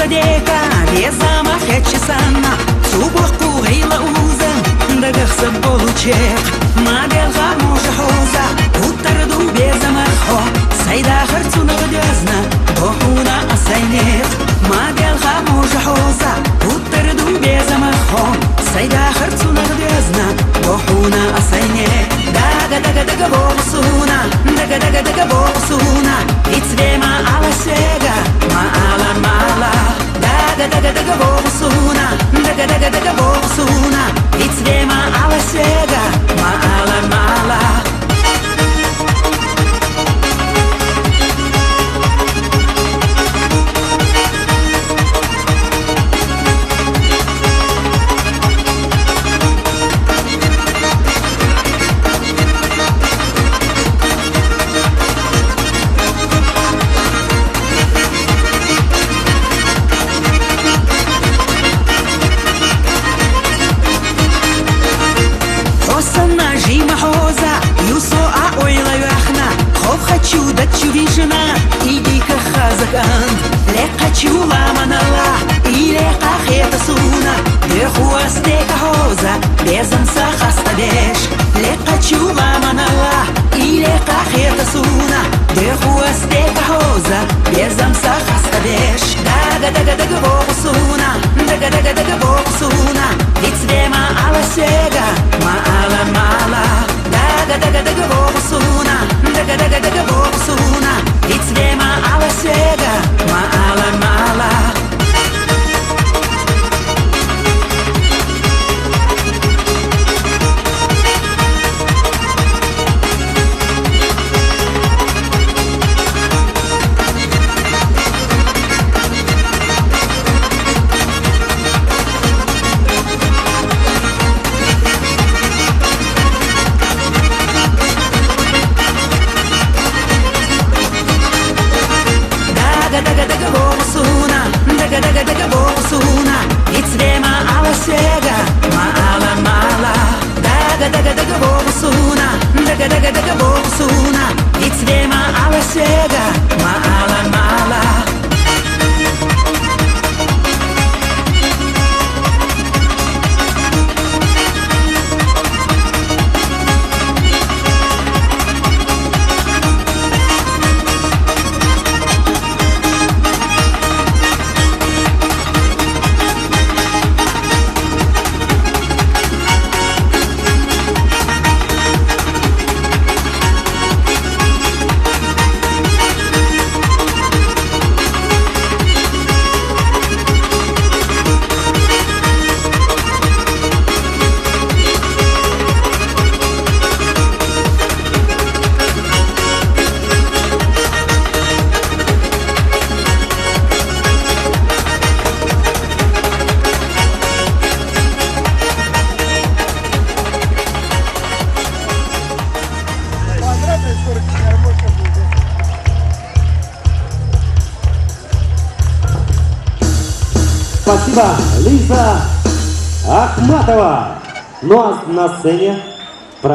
дека, безама хечесана, субох кугила уза, дагахса болучек, маделга може хоза, утарду безама хо, сайда харцуна гадязна, бохуна асайнек, маделга може хоза, утарду безама хо, сайда харцуна гадязна, бохуна асайнек, дага дага дага босуна, дага дага дага босуна, ицвема ala sega, ma ala mala, daga daga daga bosuna, daga daga daga bosuna, ицвема ala sega, ma ala mala. Хочу да чувишна, иди-ка хазакан, лека чула манала, и лека хета суна, дехуастека хоза, безам сахаставеш, лека чула манала, и лека хета суна, дехуастека хоза, безам сахаставеш, дага дага дага босуна, дага дага дага босуна, ицвема ala sega, ma ala mala, daga daga daga bosuna, daga daga daga bosuna, ицвема ala sega, ma ala mala. Daga daga bosuna, daga daga daga bosuna, ицвема ala sega, ma ala mala. Daga daga daga bosuna, daga daga daga bosuna, ицвема ala sega, ma ala mala. Спасибо, Лиза Ахматова. Ну а на сцене